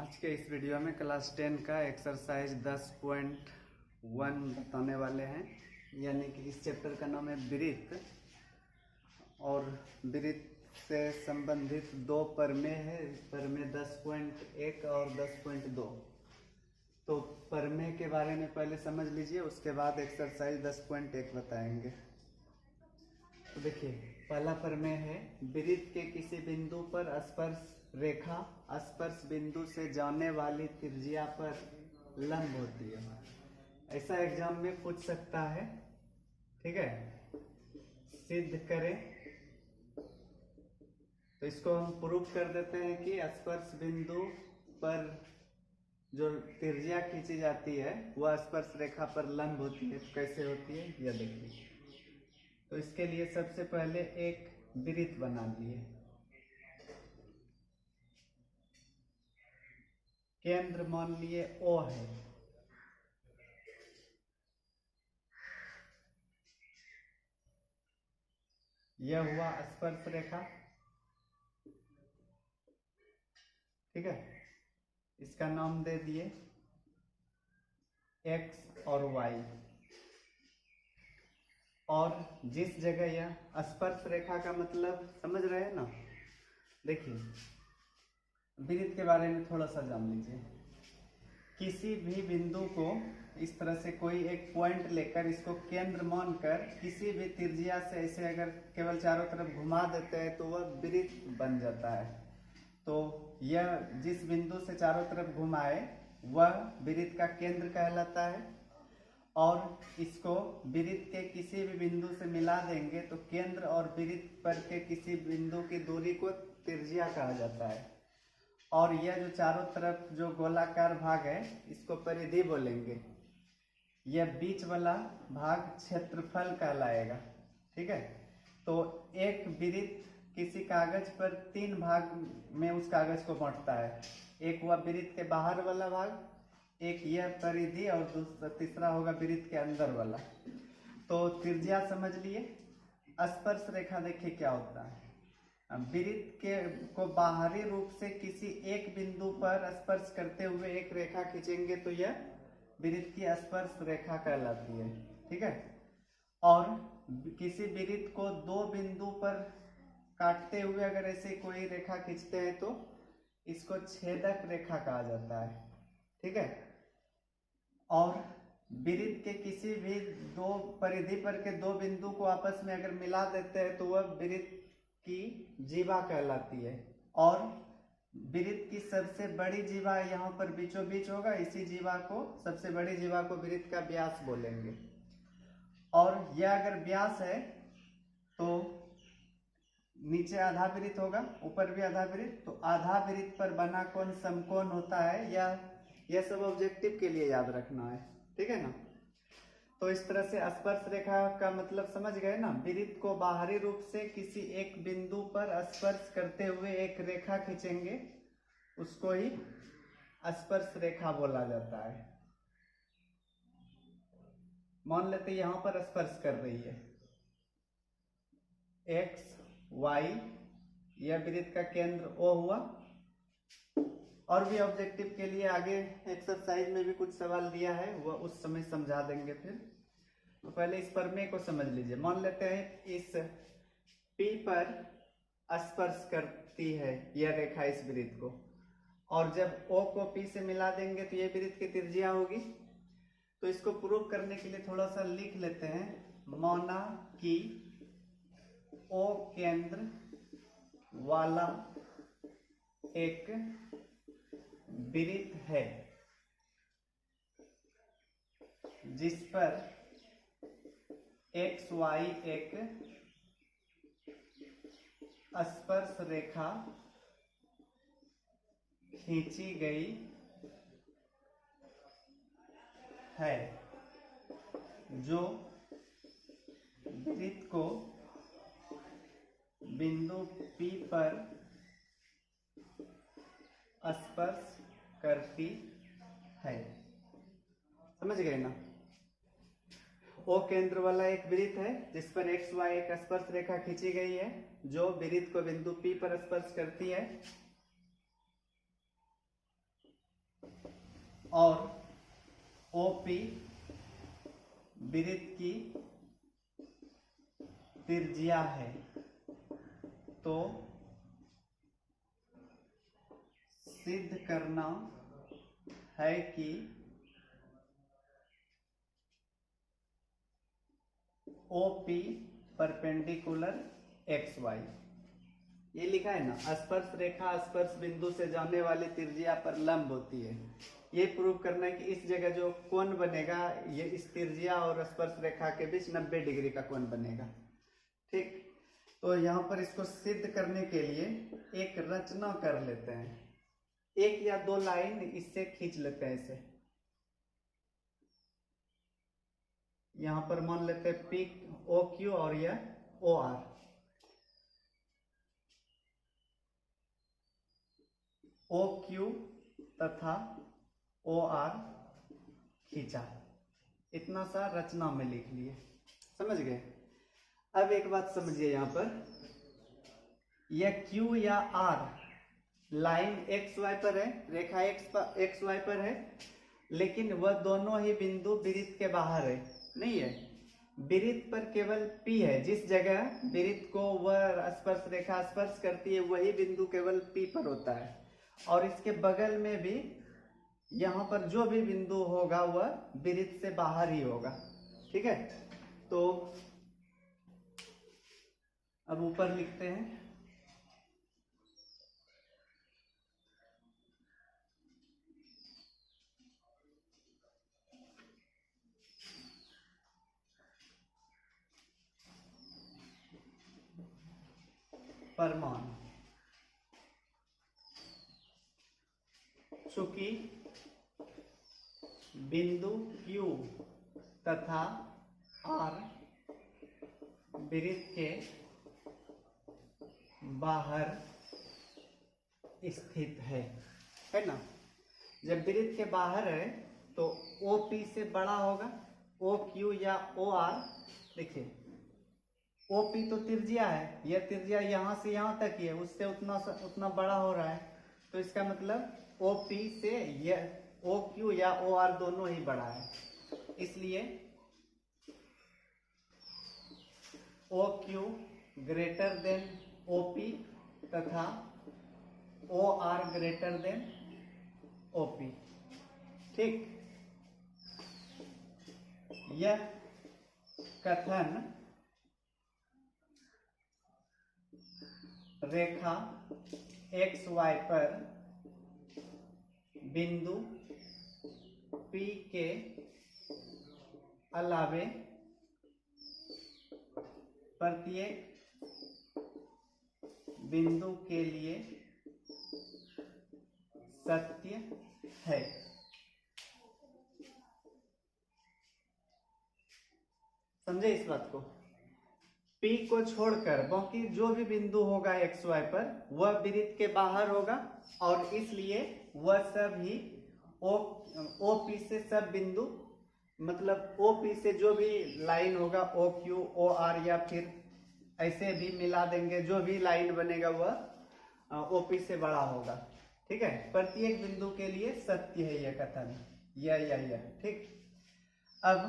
आज के इस वीडियो में क्लास 10 का एक्सरसाइज 10.1 बताने वाले हैं। यानी कि इस चैप्टर का नाम है वृत्त और वृत्त से संबंधित दो प्रमेय है। प्रमेय 10.1 और 10.2। तो प्रमेय के बारे में पहले समझ लीजिए, उसके बाद एक्सरसाइज 10.1 बताएंगे। तो देखिए, पहला प्रमेय है वृत्त के किसी बिंदु पर स्पर्श रेखा स्पर्श बिंदु से जाने वाली त्रिज्या पर लंब होती है। ऐसा एग्जाम में पूछ सकता है, ठीक है। सिद्ध करें, तो इसको हम प्रूफ कर देते हैं कि स्पर्श बिंदु पर जो त्रिज्या खींची जाती है वह स्पर्श रेखा पर लंब होती है। तो कैसे होती है यह देखिए। तो इसके लिए सबसे पहले एक वृत्त बना लिए। केंद्र मान लिए O है। यह हुआ स्पर्श रेखा, ठीक है। इसका नाम दे दिए X और Y। और जिस जगह यह स्पर्श रेखा का मतलब समझ रहे हैं ना। देखिए, वृत्त के बारे में थोड़ा सा जान लीजिए। किसी भी बिंदु को इस तरह से कोई एक पॉइंट लेकर इसको केंद्र मानकर किसी भी त्रिज्या से ऐसे अगर केवल चारों तरफ घुमा देते हैं तो वह वृत्त बन जाता है। तो यह जिस बिंदु से चारों तरफ घुमाए वह वृत्त का केंद्र कहलाता है। और इसको वृत्त के किसी भी बिंदु से मिला देंगे तो केंद्र और वृत्त पर के किसी बिंदु की दूरी को त्रिज्या कहा जाता है। और यह जो चारों तरफ जो गोलाकार भाग है इसको परिधि बोलेंगे। यह बीच वाला भाग क्षेत्रफल कहलाएगा, ठीक है। तो एक वृत्त किसी कागज पर 3 भाग में उस कागज को बांटता है। एक हुआ वृत्त के बाहर वाला भाग, एक यह परिधि, और दूसरा तीसरा होगा वृत्त के अंदर वाला। तो त्रिज्या समझ लिए। स्पर्श रेखा देखिए क्या होता है। वृत्त के को बाहरी रूप से किसी एक बिंदु पर स्पर्श करते हुए एक रेखा खींचेंगे तो यह वृत्त की स्पर्श रेखा कहलाती है, ठीक है। और किसी वृत्त को 2 बिंदु पर काटते हुए अगर ऐसे कोई रेखा खींचते हैं तो इसको छेदक रेखा कहा जाता है, ठीक है। और वृत्त के किसी भी 2 परिधि पर के 2 बिंदु को आपस में अगर मिला देते हैं तो वह वृत्त की जीवा कहलाती है। और वृत्त की सबसे बड़ी जीवा यहाँ पर बीचों बीच होगा, इसी जीवा को, सबसे बड़ी जीवा को वृत्त का व्यास बोलेंगे। और यह अगर व्यास है तो नीचे आधा वृत्त होगा, ऊपर भी आधा वृत्त। तो आधा वृत्त पर बना कोण समकोण होता है। यह सब ऑब्जेक्टिव के लिए याद रखना है, ठीक है ना। तो इस तरह से स्पर्श रेखा का मतलब समझ गए ना। वृत्त को बाहरी रूप से किसी एक बिंदु पर स्पर्श करते हुए एक रेखा खींचेंगे, उसको ही स्पर्श रेखा बोला जाता है। मान लेते यहां पर स्पर्श कर रही है X Y, यह वृत्त का केंद्र O हुआ। और भी ऑब्जेक्टिव के लिए आगे एक्सरसाइज में भी कुछ सवाल दिया है, वह उस समय समझा देंगे फिर। तो पहले इस प्रमेय को समझ लीजिए। मान लेते हैं इस P पर स्पर्श करती है यह रेखा इस वृत्त को, और जब O को P से मिला देंगे तो यह वृत्त की त्रिज्या होगी। तो इसको प्रूव करने के लिए थोड़ा सा लिख लेते हैं। माना कि O केंद्र वाला एक वृत्त है जिस पर एक्स वाई एक स्पर्श रेखा खींची गई है जो वृत्त को बिंदु P पर स्पर्श करती है। समझ गए ना। O केंद्र वाला एक वृत्त है जिस पर एक्स वाई एक स्पर्श रेखा खींची गई है जो वृत्त को बिंदु P पर स्पर्श करती है। और OP वृत्त की त्रिज्या है, तो सिद्ध करना है कि OP परपेंडिकुलर XY। ये लिखा है ना, स्पर्श रेखा स्पर्श बिंदु से जाने वाली त्रिज्या पर लंब होती है। ये प्रूव करना है कि इस जगह जो कोण बनेगा, ये इस त्रिज्या और स्पर्श रेखा के बीच 90 डिग्री का कोण बनेगा। ठीक, तो यहाँ पर इसको सिद्ध करने के लिए एक रचना कर लेते हैं, एक या दो लाइन इससे खींच लेते हैं। इसे यहाँ पर मान लेते हैं P OQ और यह OR। OQ तथा OR खींचा, इतना सा रचना में लिख लिए। समझ गए? अब एक बात समझिए, यहाँ पर यह Q या R लाइन XY पर है, रेखा XY पर है, लेकिन वह दोनों ही बिंदु वृत्त के बाहर है, नहीं है। वृत्त पर केवल P है, जिस जगह वृत्त को वह स्पर्श रेखा स्पर्श करती है वही बिंदु केवल P पर होता है। और इसके बगल में भी यहाँ पर जो भी बिंदु होगा वह वृत्त से बाहर ही होगा। ठीक है, तो अब ऊपर लिखते हैं, परमाणु। चूंकि बिंदु Q तथा R वृत्त के बाहर स्थित है ना। जब वृत्त के बाहर है तो OP से बड़ा होगा, OQ या OR। देखिए OP तो त्रिज्या है, यह त्रिज्या यहाँ से यहाँ तक ही है, उससे उतना बड़ा हो रहा है, तो इसका मतलब OP से यह OQ या OR दोनों ही बड़ा है। इसलिए OQ ग्रेटर देन OP तथा OR ग्रेटर देन OP। ठीक, यह कथन रेखा XY पर बिंदु P के अलावे प्रत्येक बिंदु के लिए सत्य है। समझे इस बात को? P को छोड़कर बाकी जो भी बिंदु होगा XY पर वह वृत्त के बाहर होगा, और इसलिए वह सब ही OP से सब बिंदु, मतलब OP से जो भी लाइन होगा OQ OR या फिर ऐसे भी मिला देंगे, जो भी लाइन बनेगा वह OP से बड़ा होगा। ठीक है, प्रत्येक बिंदु के लिए सत्य है यह कथन, यह। ठीक, अब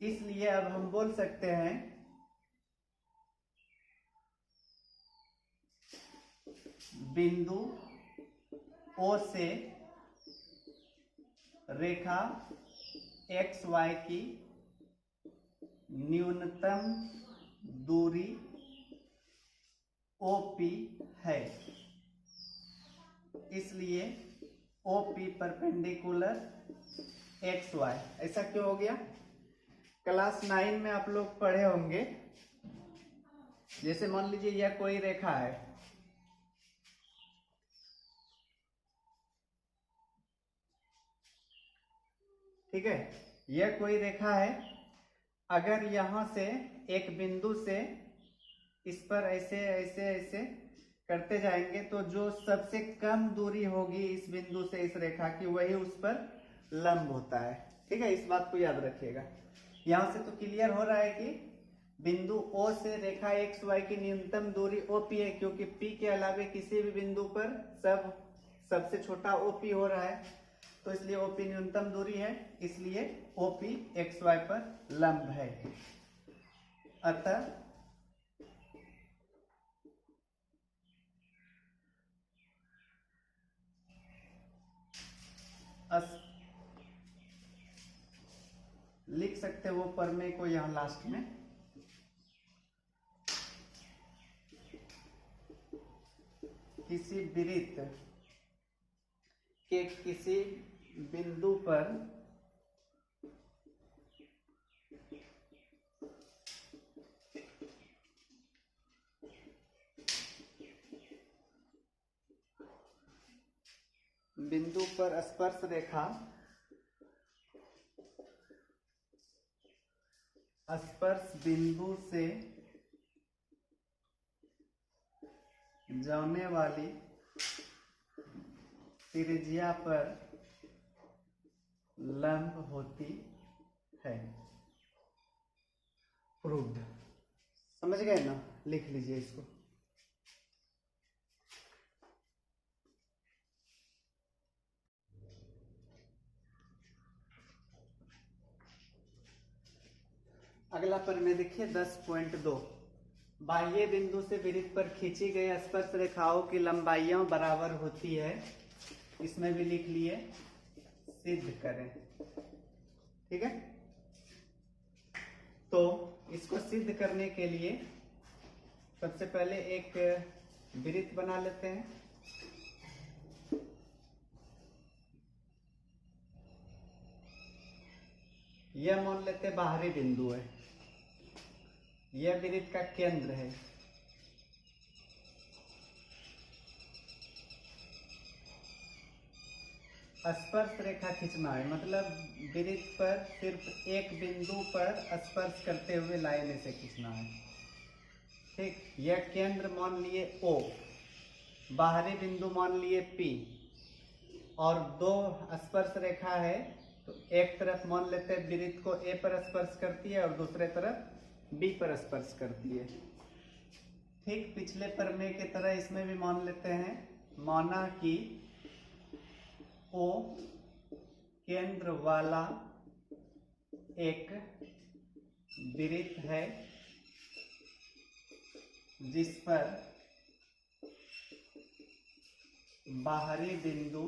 इसलिए अब हम बोल सकते हैं बिंदु O से रेखा XY की न्यूनतम दूरी OP है, इसलिए OP परपेंडिकुलर XY। ऐसा क्यों हो गया? क्लास 9 में आप लोग पढ़े होंगे, जैसे मान लीजिए यह कोई रेखा है, ठीक है, यह कोई रेखा है। अगर यहां से एक बिंदु से इस पर ऐसे ऐसे ऐसे करते जाएंगे तो जो सबसे कम दूरी होगी इस बिंदु से इस रेखा की, वही उस पर लंब होता है। ठीक है, इस बात को याद रखिएगा। यहां से तो क्लियर हो रहा है कि बिंदु O से रेखा XY की न्यूनतम दूरी OP है, क्योंकि P के अलावे किसी भी बिंदु पर सबसे छोटा OP हो रहा है। तो इसलिए OP न्यूनतम दूरी है, इसलिए OP XY पर लंब है। अतः लिख सकते वो प्रमेय को यहां लास्ट में, किसी वृत्त के किसी बिंदु पर स्पर्श रेखा स्पर्श बिंदु से जाने वाली त्रिज्या पर लंब होती है। प्रूव्ड। समझ गए ना? लिख लीजिए इसको। अगला प्रमेय देखिए 10.2। बाह्य बिंदु से वृत्त पर खींची गई स्पर्श रेखाओं की लंबाइयां बराबर होती है। इसमें भी लिख लिए, सिद्ध करें। ठीक है, तो इसको सिद्ध करने के लिए सबसे पहले एक वृत्त बना लेते हैं। यह मान लेते बाहरी बिंदु है, यह वृत्त का केंद्र है। स्पर्श रेखा खींचना है, मतलब वृत्त पर सिर्फ एक बिंदु पर स्पर्श करते हुए लाइन से खींचना है। ठीक, यह केंद्र मान लिए O, बाहरी बिंदु मान लिए P, और दो स्पर्श रेखा है, तो एक तरफ मान लेते हैं वृत्त को A पर स्पर्श करती है और दूसरे तरफ B पर स्पर्श करती है। ठीक पिछले प्रमेय की तरह इसमें भी मान लेते हैं, माना कि O केंद्र वाला एक वृत्त है जिस पर बाहरी बिंदु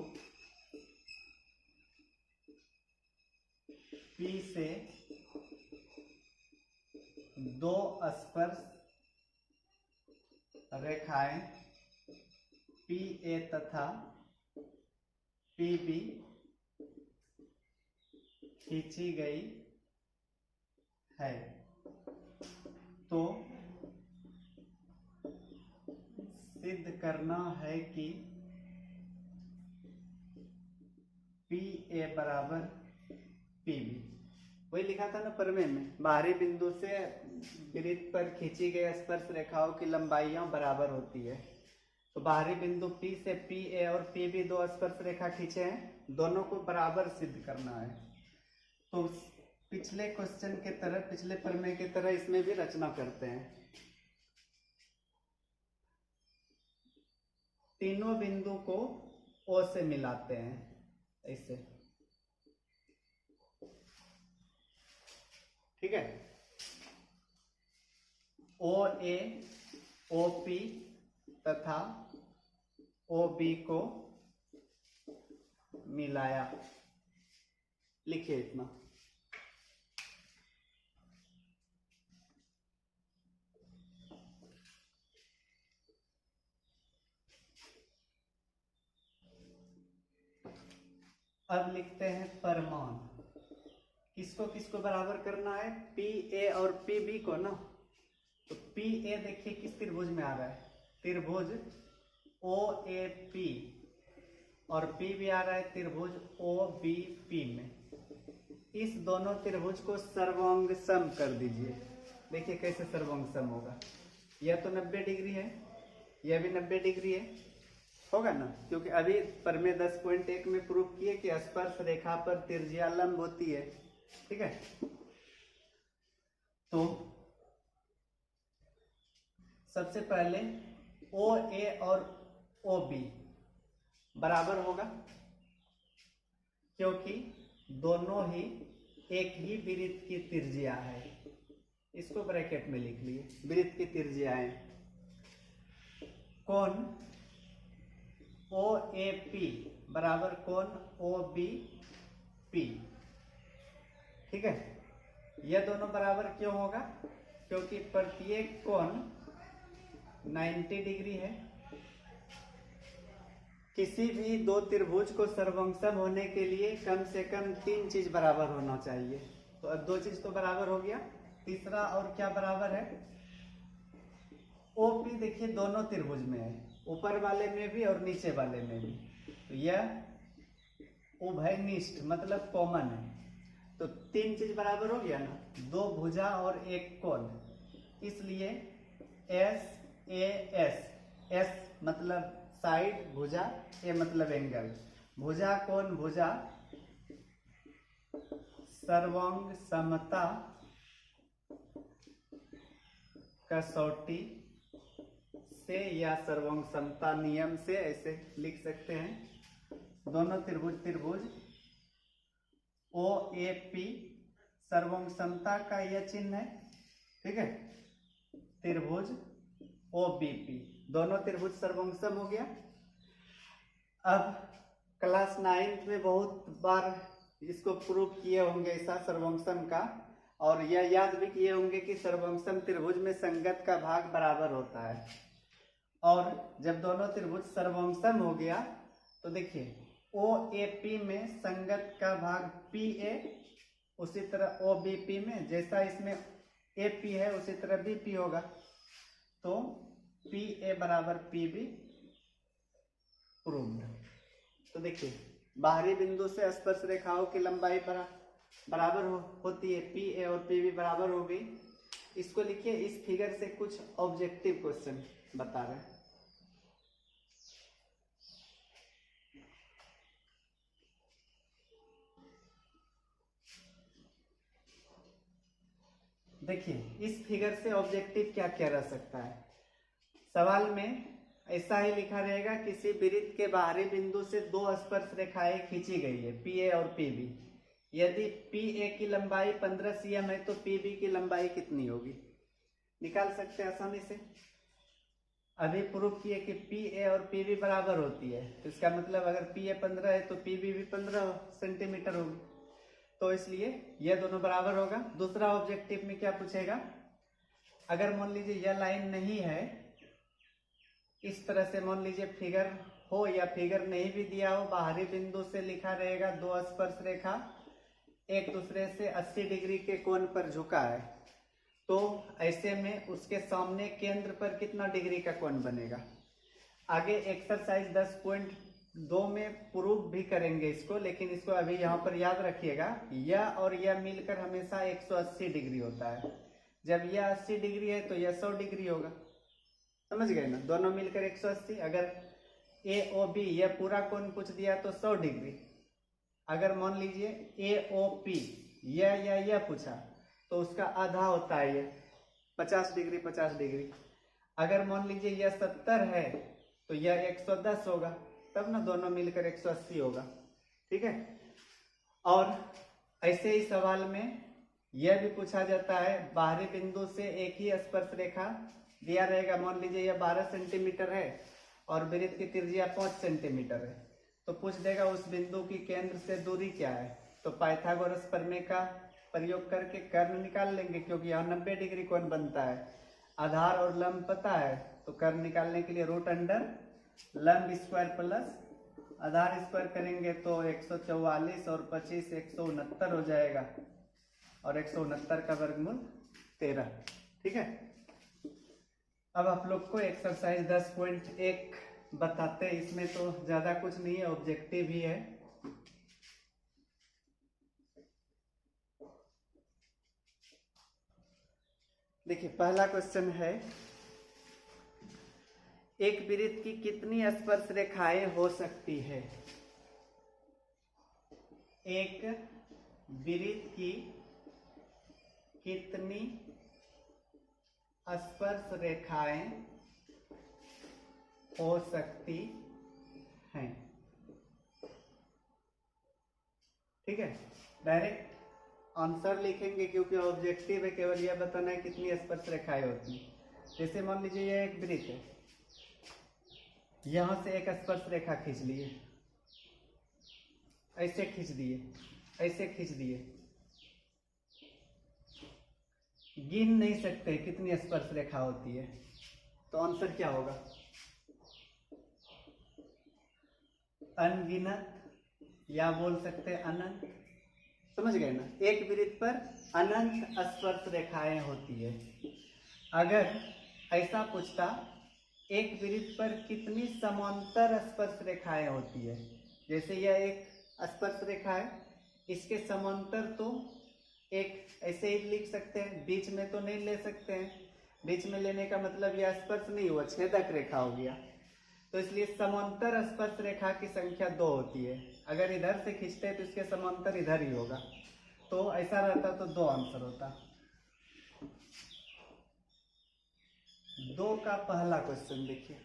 P से दो स्पर्श रेखाएं PA तथा PB खींची गई है। तो सिद्ध करना है कि PA बराबर PB। वही लिखा था ना प्रमेय में, बाहरी बिंदु से वृत्त पर खींची गई स्पर्श रेखाओं की लंबाइयां बराबर होती है। तो बाहरी बिंदु P से PA और PB दो स्पर्श रेखा खींचे हैं, दोनों को बराबर सिद्ध करना है। तो पिछले क्वेश्चन के तरह, पिछले प्रमेय की तरह इसमें भी रचना करते हैं। तीनों बिंदु को O से मिलाते हैं ऐसे। ठीक है, OA, OP तथा OB को मिलाया। लिखिए इतना। अब लिखते हैं परिमाण। किसको किसको बराबर करना है? PA और PB को ना। तो PA देखिए किस त्रिभुज में आ रहा है? त्रिभुज OAP, और PB आ रहा है त्रिभुज OBP में। इस दोनों त्रिभुज को सर्वांग सम कर दीजिए। देखिए कैसे सर्वांग सम होगा। यह तो 90 डिग्री है, यह भी 90 डिग्री है, होगा ना? क्योंकि अभी प्रमेय 10.1 में प्रूव किए कि स्पर्श रेखा पर त्रिज्या लंब होती है। ठीक है, तो सबसे पहले OA और OB बराबर होगा। क्योंकि दोनों ही एक ही वृत्त की त्रिज्या है। इसको ब्रैकेट में लिख लिए, वृत्त की त्रिज्याएं। कोण OAP बराबर कोण OBP, ठीक है। यह दोनों बराबर क्यों होगा? क्योंकि प्रत्येक कोण 90 डिग्री है। किसी भी दो त्रिभुज को सर्वंगसम होने के लिए कम से कम 3 चीज बराबर होना चाहिए। तो अब 2 चीज तो बराबर हो गया, तीसरा और क्या बराबर है? OP देखिए दोनों त्रिभुज में है, ऊपर वाले में भी और नीचे वाले में भी। तो यह उभयनिष्ठ मतलब कॉमन है। तो 3 चीज बराबर हो गया ना, 2 भुजा और 1 कोण। इसलिए SAS, S मतलब साइड, भुजा, A मतलब एंगल। भुजा कोण भुजा सर्वांग समता कसौटी से या सर्वांग समता नियम से ऐसे लिख सकते हैं। दोनों त्रिभुज OAP सर्वांग समता का यह चिन्ह है, ठीक है। त्रिभुज OBP, दोनों त्रिभुज सर्वंगसम हो गया। अब क्लास 9th में बहुत बार इसको प्रूव किए होंगे ऐसा सर्वंगसम का, और यह याद भी किए होंगे कि सर्वंगसम त्रिभुज में संगत का भाग बराबर होता है। और जब दोनों त्रिभुज सर्वंगसम हो गया तो देखिए OAP में संगत का भाग PA, उसी तरह OBP में जैसा इसमें AP है उसी तरह BP होगा। तो PA बराबर PB प्रूव्ड। तो देखिए बाहरी बिंदु से स्पर्श रेखाओं की लंबाई बराबर होती है, PA और PB बराबर हो गई। इसको लिखिए, इस फिगर से कुछ ऑब्जेक्टिव क्वेश्चन बता रहे हैं। देखिए इस फिगर से ऑब्जेक्टिव क्या क्या रह सकता है। सवाल में ऐसा ही लिखा रहेगा, किसी वृत्त के बाहरी बिंदु से 2 स्पर्श रेखाएं खींची गई है, PA और PB। यदि PA की लंबाई 15 cm है तो PB की लंबाई कितनी होगी? निकाल सकते हैं आसानी से। अभी प्रूफ किए कि PA और PB बराबर होती है, तो इसका मतलब अगर PA 15 है तो PB भी 15 सेंटीमीटर होगी। तो इसलिए यह दोनों बराबर होगा। दूसरा ऑब्जेक्टिव में क्या पूछेगा, अगर मान लीजिए यह लाइन नहीं है, इस तरह से मान लीजिए फिगर हो या फिगर नहीं भी दिया हो, बाहरी बिंदु से लिखा रहेगा 2 स्पर्श रेखा एक दूसरे से 80 डिग्री के कोण पर झुका है, तो ऐसे में उसके सामने केंद्र पर कितना डिग्री का कोण बनेगा। आगे एक्सरसाइज 10.2 में प्रूफ भी करेंगे इसको, लेकिन इसको अभी यहाँ पर याद रखिएगा, यह और यह मिलकर हमेशा 180 डिग्री होता है। जब यह 80 डिग्री है तो यह 100 डिग्री होगा। समझ गए ना, दोनों मिलकर 180। अगर AOB यह पूरा कोण पूछ दिया तो 100 डिग्री। अगर मान लीजिए AOP यह पूछा तो उसका आधा होता है ये 50 डिग्री 50 डिग्री। अगर मान लीजिए यह 70 है तो यह 110 होगा, तब ना दोनों मिलकर 180 होगा, ठीक है। और ऐसे ही सवाल में यह भी पूछा जाता है, बाहरी बिंदु से एक ही स्पर्श रेखा दिया रहेगा, मान लीजिए यह 12 सेंटीमीटर है और वृत्त की त्रिज्या 5 सेंटीमीटर है, तो पूछ देगा उस बिंदु की केंद्र से दूरी क्या है। तो पाइथागोरस प्रमेय का प्रयोग करके कर्ण निकाल लेंगे, क्योंकि यहाँ 90 डिग्री कोण बनता है। आधार और लंब पता है तो कर्ण निकालने के लिए रूट अंडर लंब स्क्वायर प्लस आधार स्क्वायर करेंगे तो 144 और 25 169 हो जाएगा, और 169 का वर्गमूल 13, ठीक है। अब आप लोग को एक्सरसाइज 10.1 बताते हैं, इसमें तो ज्यादा कुछ नहीं है, ऑब्जेक्टिव ही है। देखिए पहला क्वेश्चन है, एक वृत्त की कितनी स्पर्श रेखाएं हो सकती है? एक वृत्त की कितनी स्पर्श रेखाएं हो सकती हैं? ठीक है, डायरेक्ट आंसर लिखेंगे क्योंकि ऑब्जेक्टिव है, केवल यह बताना है कितनी स्पर्श रेखाएं होती हैं। जैसे मान लीजिए यह एक वृत्त है, यहां से एक स्पर्श रेखा खींच लिए, ऐसे खींच दिए, ऐसे खींच दिए, गिन नहीं सकते कितनी स्पर्श रेखा होती है, तो आंसर क्या होगा? अनगिनत, या बोल सकते हैं अनंत। समझ गए ना? एक वृत्त पर अनंत स्पर्श रेखाएं होती है। अगर ऐसा पूछता एक वृत्त पर कितनी समांतर स्पर्श रेखाएं होती है, जैसे यह एक स्पर्श रेखा है, इसके समांतर तो एक ऐसे ही लिख सकते हैं, बीच में तो नहीं ले सकते हैं, बीच में लेने का मतलब यह स्पर्श नहीं हुआ, छेदक रेखा हो गया। तो इसलिए समांतर स्पर्श रेखा की संख्या 2 होती है। अगर इधर से खींचते हैं तो इसके समांतर इधर ही होगा, तो ऐसा रहता तो 2 आंसर होता। 2 का पहला क्वेश्चन देखिए,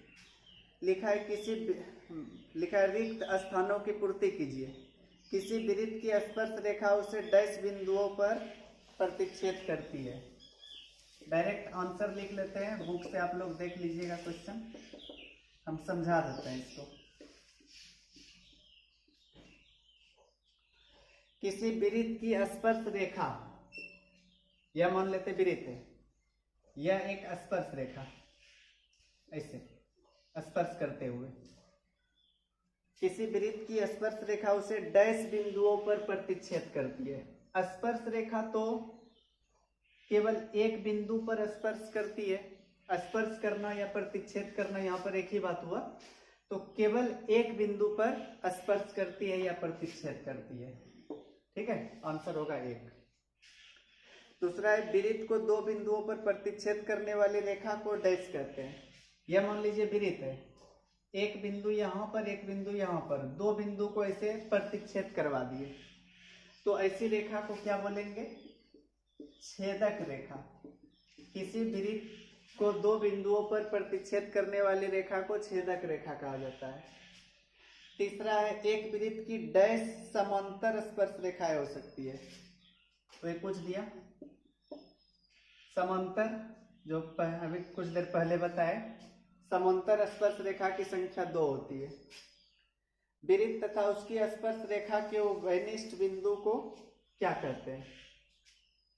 लिखा है रिक्त स्थानों की पूर्ति कीजिए। किसी वृत्त की स्पर्श रेखा उसे डैश बिंदुओं पर प्रतिच्छेद करती है। डायरेक्ट आंसर लिख लेते हैं, बुक से आप लोग देख लीजिएगा क्वेश्चन, हम समझा देते हैं इसको। किसी वृत्त की स्पर्श रेखा, यह मान लेते वृत्त है, यह एक स्पर्श रेखा ऐसे स्पर्श करते हुए, किसी वृत्त की स्पर्श रेखा उसे डैश बिंदुओं पर प्रतिच्छेद करती है। स्पर्श रेखा तो केवल एक बिंदु पर स्पर्श करती है, स्पर्श करना या प्रतिच्छेद करना यहाँ पर एक ही बात हुआ, तो केवल एक बिंदु पर स्पर्श करती है या प्रतिच्छेद करती है। ठीक है, आंसर होगा 1। दूसरा है वृत्त को 2 बिंदुओं पर प्रतिच्छेद करने वाली रेखा को डैश कहते हैं। यह मान लीजिए वृत्त है, एक बिंदु यहाँ पर, एक बिंदु यहाँ पर, 2 बिंदु को ऐसे प्रतिच्छेद करवा दिए, तो ऐसी रेखा को क्या बोलेंगे? छेदक रेखा। किसी वृत्त को 2 बिंदुओं पर प्रतिच्छेद करने वाली रेखा को छेदक रेखा कहा जाता है। तीसरा है एक वृत्त की डैश समांतर स्पर्श रेखाएं हो सकती है, तो ये पूछ दिया। समांतर जो अभी कुछ देर पहले बताए, समांतर स्पर्श रेखा की संख्या 2 होती है। वृत्त तथा उसकी स्पर्श रेखा के उभयनिष्ठ बिंदु को क्या कहते हैं?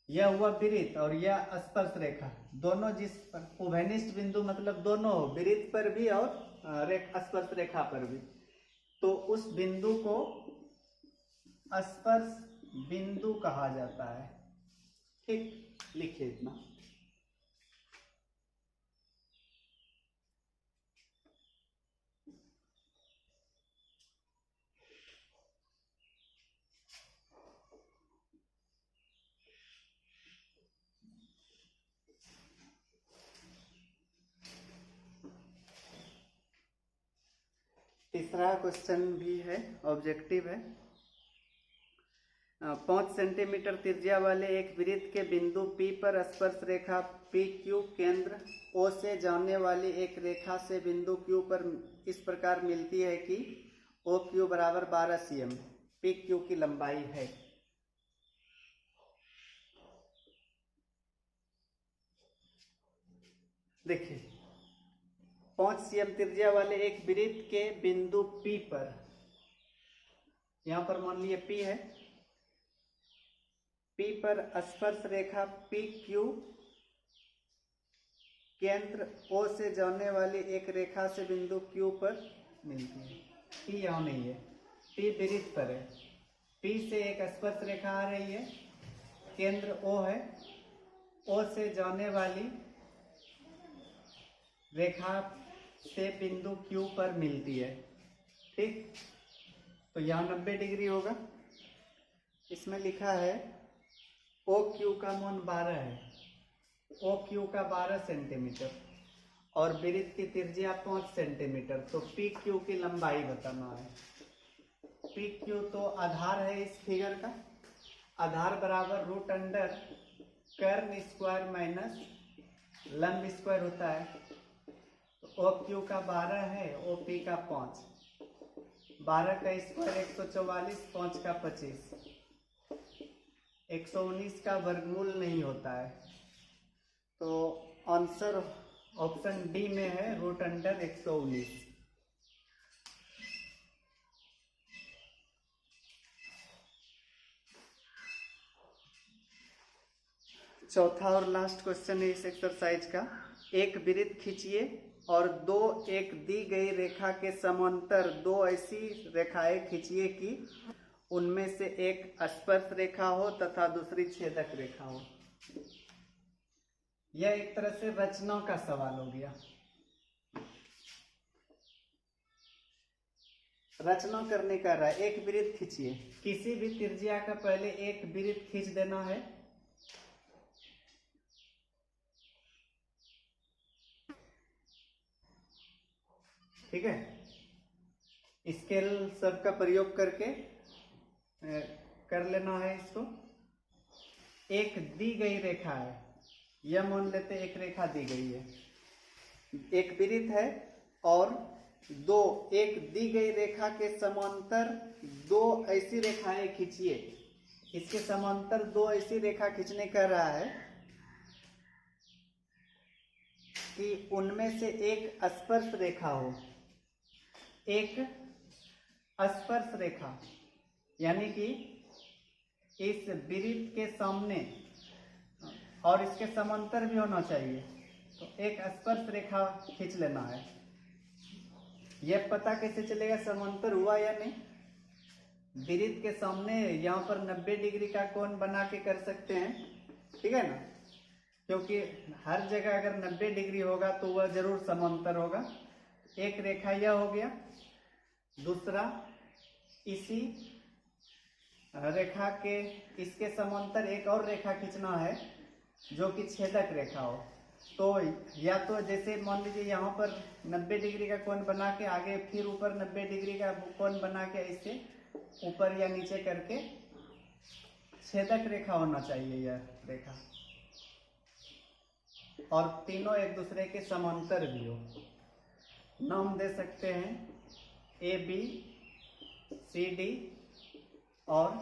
यह हुआ वृत्त और यह स्पर्श रेखा, दोनों जिस उभयनिष्ठ बिंदु मतलब दोनों, वृत्त पर भी और स्पर्श रेखा पर भी, तो उस बिंदु को स्पर्श बिंदु कहा जाता है। ठीक, लिखिए इतना। तीसरा क्वेश्चन भी है, ऑब्जेक्टिव है। 5 सेंटीमीटर त्रिज्या वाले एक वृत्त के बिंदु P पर स्पर्श रेखा PQ केंद्र O से जाने वाली एक रेखा से बिंदु Q पर इस प्रकार मिलती है कि OQ बराबर 12 cm PQ की लंबाई है। देखिए, 5 cm त्रिज्या वाले एक वृत्त के बिंदु P पर, यहां पर मान लिए P है, P पर स्पर्श रेखा PQ केंद्र O से जाने वाली एक रेखा से बिंदु Q पर मिलती है। P यहाँ नहीं है, P वृत्त पर है, P से एक स्पर्श रेखा आ रही है, केंद्र O है, O से जाने वाली रेखा से बिंदु Q पर मिलती है। ठीक, तो यहाँ 90 डिग्री होगा। इसमें लिखा है OQ का मान 12 है, OQ का 12 सेंटीमीटर और वृत्त की त्रिज्या 5 सेंटीमीटर, तो PQ की लंबाई बताना है। PQ तो आधार है इस फिगर का, आधार बराबर रूट अंडर कर्ण स्क्वायर माइनस लंब स्क्वायर होता है, तो OQ का 12 है, OP का 5, 12 का स्क्वायर 144, 5 का 25, 119 का वर्गमूल नहीं होता है। तो आंसर ऑप्शन डी में है √119। चौथा और लास्ट क्वेश्चन है इस एक्सरसाइज का। एक वृत्त खींचिए और दो एक दी गई रेखा के समांतर दो ऐसी रेखाएं खींचिए कि उनमें से एक स्पर्श रेखा हो तथा दूसरी छेदक रेखा हो। यह एक तरह से रचना का सवाल हो गया। रचना करने का रहा है। एक वृत्त खींचिए, किसी भी त्रिज्या का पहले एक वृत्त खींच देना है। ठीक है, स्केल सब का प्रयोग करके कर लेना है इसको। एक दी गई रेखा है, यह मान लेते एक रेखा दी गई है, एक वृत्त है और दो एक दी गई रेखा के समांतर दो ऐसी रेखाएं खींचिए। इसके समांतर दो ऐसी रेखा खींचने कर रहा है कि उनमें से एक स्पर्श रेखा हो। एक स्पर्श रेखा यानी कि इस वृत्त के सामने और इसके समांतर भी होना चाहिए। तो एक स्पर्श रेखा खींच लेना है। यह पता कैसे चलेगा समांतर हुआ या नहीं? वृत्त के सामने यहाँ पर 90 डिग्री का कोण बना के कर सकते हैं, ठीक है ना, क्योंकि हर जगह अगर 90 डिग्री होगा तो वह जरूर समांतर होगा। एक रेखा यह हो गया। दूसरा, इसी रेखा के इसके समांतर एक और रेखा खींचना है जो कि छेदक रेखा हो। तो या तो जैसे मान लीजिए यहाँ पर 90 डिग्री का कोण बना के आगे फिर ऊपर 90 डिग्री का कोण बना के ऐसे ऊपर या नीचे करके छेदक रेखा होना चाहिए यह रेखा, और तीनों एक दूसरे के समांतर भी हो। नाम दे सकते हैं AB, CD और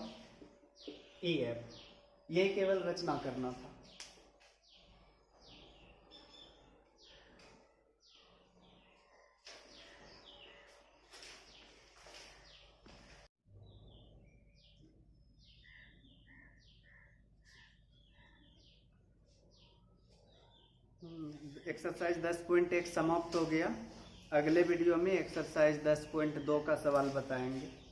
EF। ये केवल रचना करना था। एक्सरसाइज 10.1 समाप्त हो गया। अगले वीडियो में एक्सरसाइज 10.2 का सवाल बताएंगे।